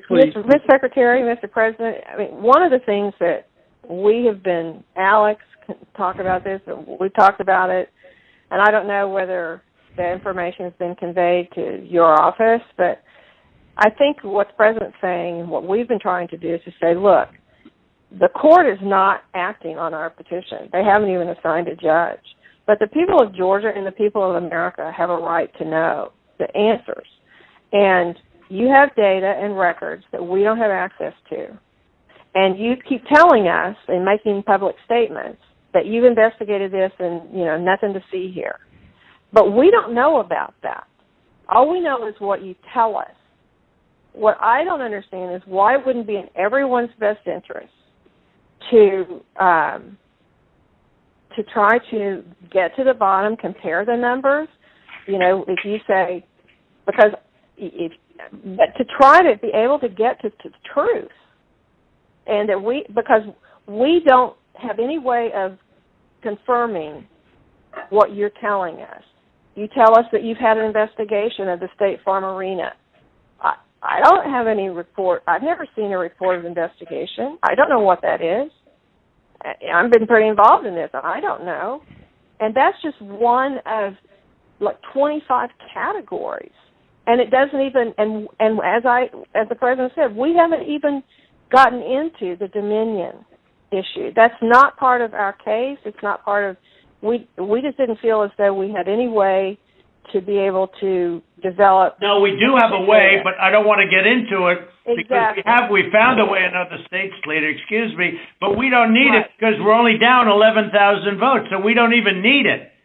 Mr. Secretary, Mr. President, I mean, one of the things that we have been, Alex can talk about this, we've talked about it, and I don't know whether the information has been conveyed to your office, but I think what the President's saying and what we've been trying to do is to say, look, the court is not acting on our petition. They haven't even assigned a judge. But the people of Georgia and the people of America have a right to know the answers. And you have data and records that we don't have access to. And you keep telling us and making public statements that you've investigated this and, nothing to see here. But we don't know about that. All we know is what you tell us. What I don't understand is why it wouldn't be in everyone's best interest to try to get to the bottom, compare the numbers. If you say, but to try to be able to get to the truth, and that because we don't have any way of confirming what you're telling us. You tell us that you've had an investigation of the State Farm Arena. I don't have any report. I've never seen a report of investigation. I don't know what that is. I've been pretty involved in this. I don't know. And that's just one of 25 categories. And it doesn't even, and as the President said, we haven't even gotten into the Dominion issue. That's not part of our case. It's not part of, we just didn't feel as though we had any way to be able to develop. No, we do have a way, but I don't want to get into it because Exactly. we found a way in other states, Slater, excuse me, but we don't need it because we're only down 11,000 votes, so we don't even need it.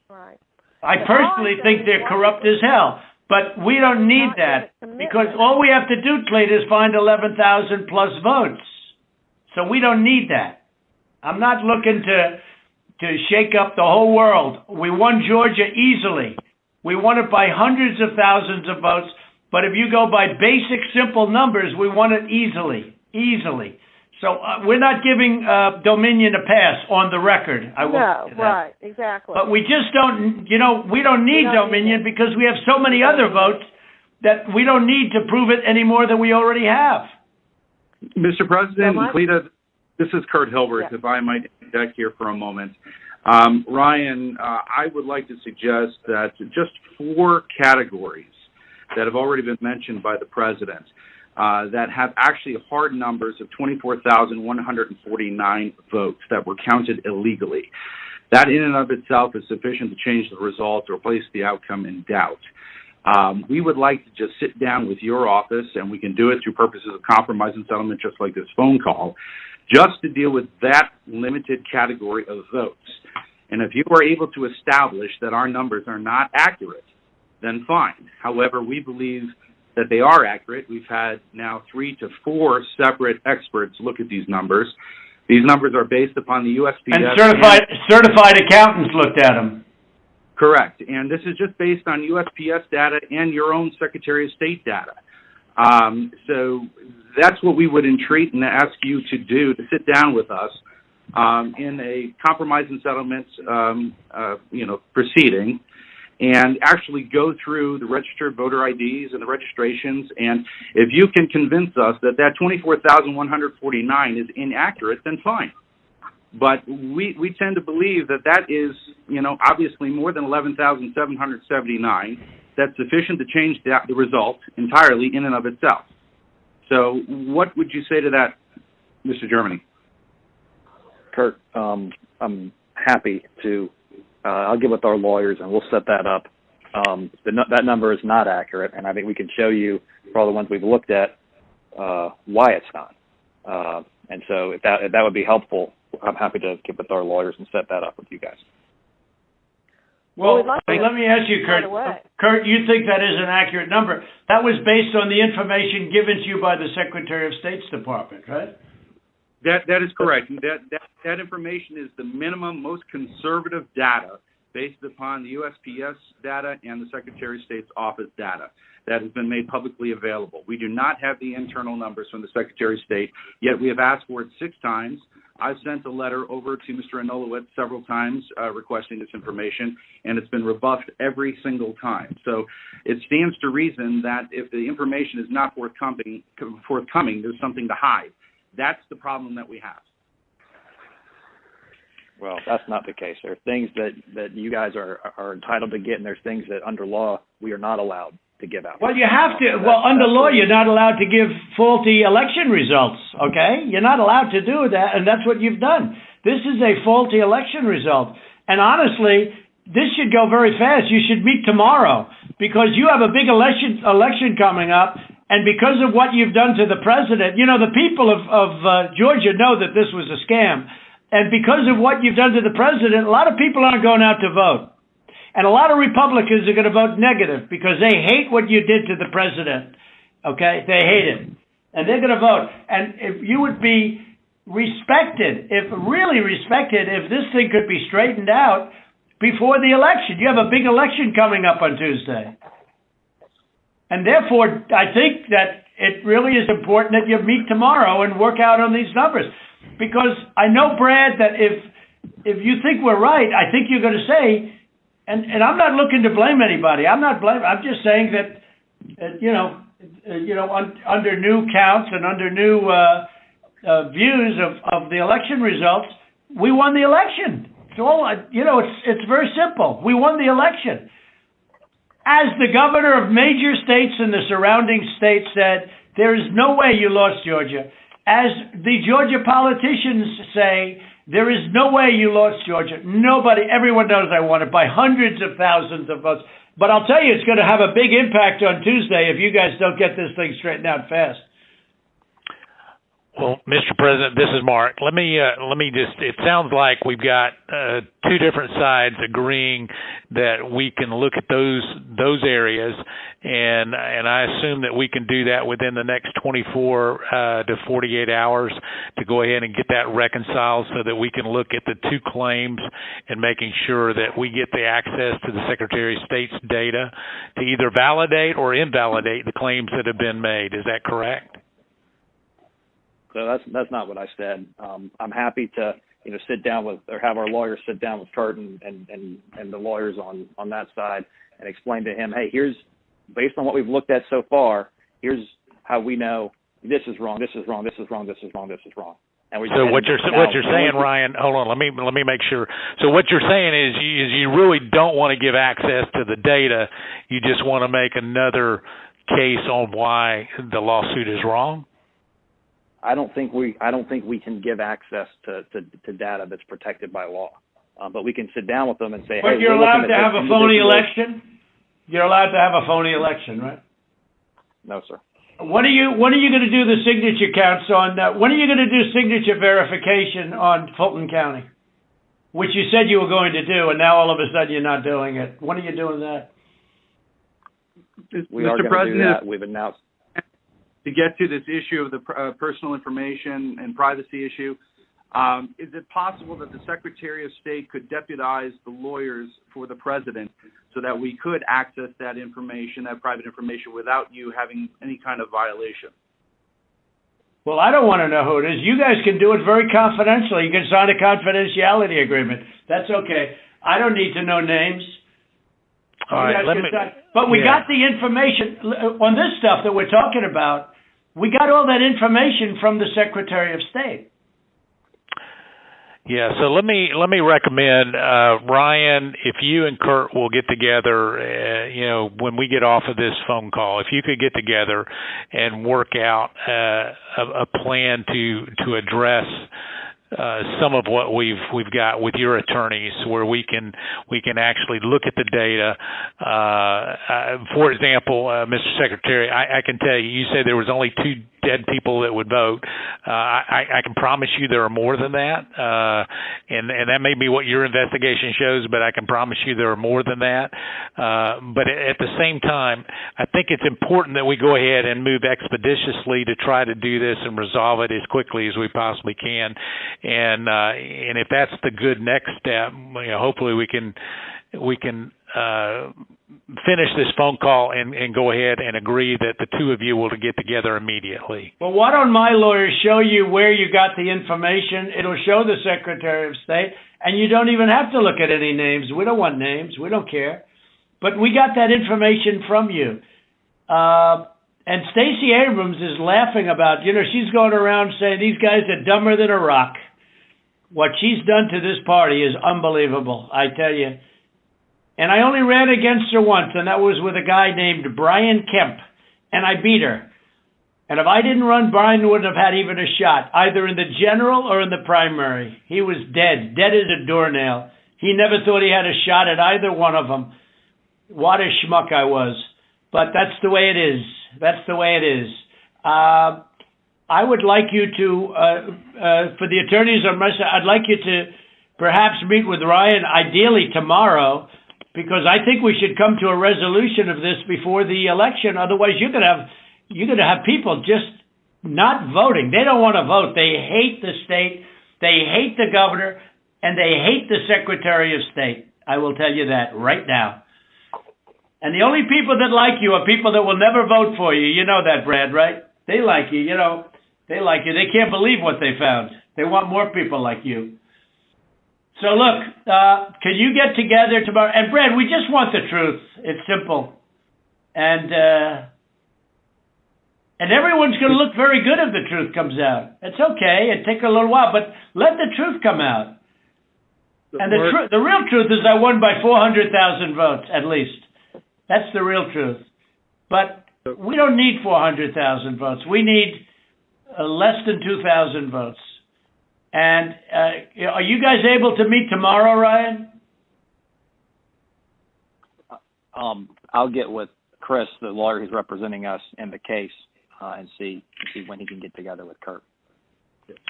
Right. I personally think they're corrupt as hell, but we don't need that because all we have to do, Slater, is find 11,000 plus votes. So we don't need that. I'm not looking to shake up the whole world. We won Georgia easily. We won it by hundreds of thousands of votes, but if you go by basic, simple numbers, we won it easily. So we're not giving Dominion a pass on the record. No, right, exactly. But we just don't, we don't need Dominion because we have so many other votes that we don't need to prove it any more than we already have. Mr. President, Cleta, this is Kurt Hilbert, if I might interject here for a moment. Ryan, I would like to suggest that just 4 categories that have already been mentioned by the President that have actually hard numbers of 24,149 votes that were counted illegally. That in and of itself is sufficient to change the result or place the outcome in doubt. We would like to just sit down with your office, and we can do it through purposes of compromise and settlement just like this phone call, just to deal with that limited category of votes. And if you are able to establish that our numbers are not accurate, then fine. However, we believe that they are accurate. We've had now 3 to 4 separate experts look at these numbers. These numbers are based upon the USPS. And certified accountants looked at them. Correct. And this is just based on USPS data and your own Secretary of State data. So that's what we would entreat and ask you to do, to sit down with us in a compromise and settlement, proceeding, and actually go through the registered voter IDs and the registrations. And if you can convince us that 24,149 is inaccurate, then fine. But we tend to believe that is, obviously more than 11,779. That's sufficient to change the result entirely in and of itself. So what would you say to that, Mr. Germany? Kurt, I'm happy to, I'll get with our lawyers and we'll set that up. That number is not accurate, and I think we can show you, for all the ones we've looked at, why it's not. And so if that would be helpful, I'm happy to get with our lawyers and set that up with you guys. Well, let me ask you, Kurt. Kurt, you think that is an accurate number? That was based on the information given to you by the Secretary of State's Department, right? That is correct. That information is the minimum, most conservative data based upon the USPS data and the Secretary of State's office data. that has been made publicly available. We do not have the internal numbers from the Secretary of State, yet we have asked for it 6 times. I've sent a letter over to Mr. Anulowicz several times requesting this information, and it's been rebuffed every single time. So it stands to reason that if the information is not forthcoming, there's something to hide. That's the problem that we have. Well, that's not the case. There are things that you guys are entitled to get, and there's things that under law we are not allowed to give out. Well, you have to. Well, under law, you're not allowed to give faulty election results, okay? You're not allowed to do that, and that's what you've done. This is a faulty election result. And honestly, this should go very fast. You should meet tomorrow because you have a big election coming up, and because of what you've done to the president, you know, the people of Georgia know that this was a scam. And because of what you've done to the president, a lot of people aren't going out to vote. And a lot of Republicans are going to vote negative because they hate what you did to the president. Okay? They hate it. And they're going to vote. And if you would be respected, if this thing could be straightened out before the election. You have a big election coming up on Tuesday. And therefore, I think that it really is important that you meet tomorrow and work out on these numbers. Because I know, Brad, that if you think we're right, I think you're going to say, and I'm not looking to blame anybody. I'm just saying that, under new counts and under new views of the election results, we won the election. It's all, it's very simple. We won the election. As the governor of major states and the surrounding states said, there is no way you lost Georgia. As the Georgia politicians say, there is no way you lost Georgia. Everyone knows I won it by hundreds of thousands of votes. But I'll tell you, it's going to have a big impact on Tuesday if you guys don't get this thing straightened out fast. Well, Mr. President, this is Mark. Let me just, it sounds like we've got 2 different sides agreeing that we can look at those areas, and I assume that we can do that within the next 24 to 48 hours to go ahead and get that reconciled so that we can look at the 2 claims and making sure that we get the access to the Secretary of State's data to either validate or invalidate the claims that have been made. Is that correct? So that's not what I said. I'm happy to sit down with, or have our lawyers sit down with Kurt and the lawyers on that side and explain to him, hey, here's, based on what we've looked at so far, here's how we know this is wrong, this is wrong, this is wrong, this is wrong, this is wrong. And so what you're saying, Ryan, hold on, let me make sure. So what you're saying is you really don't want to give access to the data. You just want to make another case on why the lawsuit is wrong? I don't think we can give access to data that's protected by law. But we can sit down with them and say, but hey, you're allowed to have a phony election? You're allowed to have a phony election, right? No, sir. When are you going to do the signature counts on, when are you going to do signature verification on Fulton County? Which you said you were going to do, and now all of a sudden you're not doing it. When are you doing that? We are going to do that. We've announced. To get to this issue of the personal information and privacy issue, is it possible that the Secretary of State could deputize the lawyers for the president so that we could access that information, that private information, without you having any kind of violation? Well, I don't want to know who it is. You guys can do it very confidentially. You can sign a confidentiality agreement. That's okay. I don't need to know names. All right, but we got the information on this stuff that we're talking about. We got all that information from the Secretary of State. Yeah, so let me recommend, Ryan, if you and Kurt will get together, when we get off of this phone call, if you could get together and work out a plan to address some of what we've got with your attorneys, where we can actually look at the data. For example, Mr. Secretary, I can tell you, you said there was only 2 dead people that would vote. I can promise you there are more than that, and that may be what your investigation shows, but I can promise you there are more than that. But at the same time, I think it's important that we go ahead and move expeditiously to try to do this and resolve it as quickly as we possibly can. And if that's the good next step, hopefully we can finish this phone call and go ahead and agree that the two of you will get together immediately. Well, why don't my lawyers show you where you got the information? It'll show the Secretary of State, and you don't even have to look at any names. We don't want names. We don't care. But we got that information from you. And Stacey Abrams is laughing about, she's going around saying these guys are dumber than a rock. What she's done to this party is unbelievable, I tell you. And I only ran against her once, and that was with a guy named Brian Kemp, and I beat her. And if I didn't run, Brian wouldn't have had even a shot, either in the general or in the primary. He was dead as a doornail. He never thought he had a shot at either one of them. What a schmuck I was. But that's the way it is. That's the way it is. I would like you to, for the attorneys on my side, I'd like you to perhaps meet with Ryan, ideally tomorrow, because I think we should come to a resolution of this before the election. Otherwise, you're going to have people just not voting. They don't want to vote. They hate the state. They hate the governor, and they hate the Secretary of State. I will tell you that right now. And the only people that like you are people that will never vote for you. You know that, Brad, right? They like you. They like you. They can't believe what they found. They want more people like you. So look, can you get together tomorrow? And Brad, we just want the truth. It's simple. And everyone's going to look very good if the truth comes out. It's okay. It takes a little while, but let the truth come out. And the real truth is I won by 400,000 votes, at least. That's the real truth. But we don't need 400,000 votes. We need less than 2,000 votes. And are you guys able to meet tomorrow, Ryan? I'll get with Chris, the lawyer who's representing us in the case, and see when he can get together with Kurt.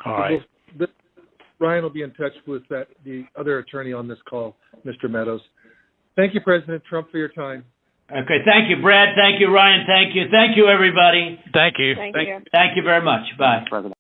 All right. Ryan will be in touch with the other attorney on this call, Mr. Meadows. Thank you, President Trump, for your time. Okay, thank you, Brad. Thank you, Ryan. Thank you. Thank you, everybody. Thank you. Thank you. Thank you very much. Bye. President.